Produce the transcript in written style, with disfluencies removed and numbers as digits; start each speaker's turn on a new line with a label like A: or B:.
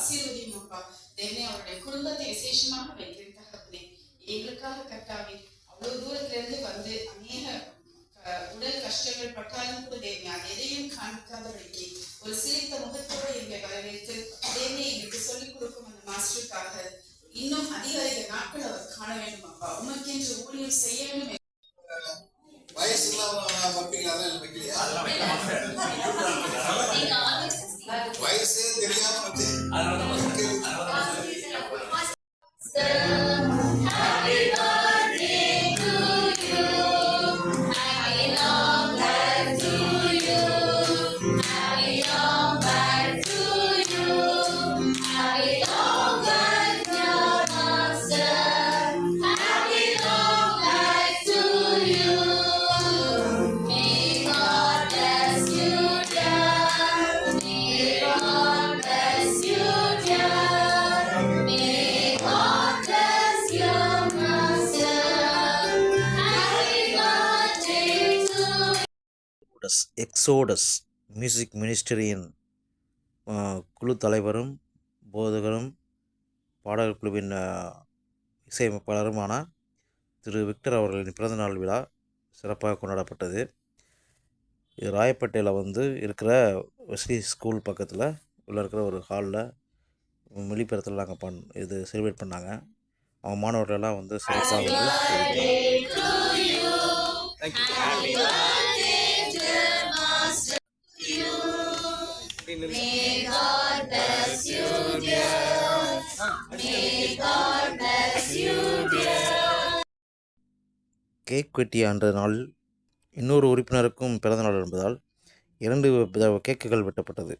A: ஆசீர்வதியும் அப்பா. தேவனே அவருடைய குடும்பத்தை விசேஷமாக வைக்கிறேன் தகப்பனே. எங்களுக்காக கர்த்தாவே அவ்வளவு தூரத்துல இருந்து வந்து அநேக உடல் கஷ்டங்கள் பட்டாலும் கூட தேவனே அது எதையும் காண்பிக்காதபடிக்கு ஒரு சிரித்த முகத்தோடு எங்களை வரவேற்று தேவனே எங்களுக்கு சொல்லிக் கொடுக்கும் அந்த மாஸ்டருக்காக இன்னும் அதிக அதிக நாட்கள் அவர் காண வேண்டும் அப்பா. உமக்கென்று ஊழியம் செய்ய வேண்டும்.
B: வயசே தெரியாம
C: எக்ஸோடஸ் மியூசிக் மினிஸ்ட்ரியின் குழு தலைவரும் போதகரும் பாடகர் குழுவின் இசையமைப்பாளருமான திரு விக்டர் அவர்களின் பிறந்தநாள் விழா சிறப்பாக கொண்டாடப்பட்டது. இது ராயப்பேட்டையில் இருக்கிற வெஸ்லி ஸ்கூல் பக்கத்தில் இருக்கிற ஒரு ஹாலில் வெளிப்புறத்தில் நாங்கள் இது செலிப்ரேட் பண்ணாங்க. அவங்க மாணவர்களெல்லாம் சிறப்பாக
D: May God bless you, dear. May God bless you, dear.
C: Cake வெட்டிய அன்றைய நாளில் இன்னொரு உறுப்பினருக்கும் பிறந்தநாள் என்பதால் 2 கேக்குகள் வெட்டப்பட்டது.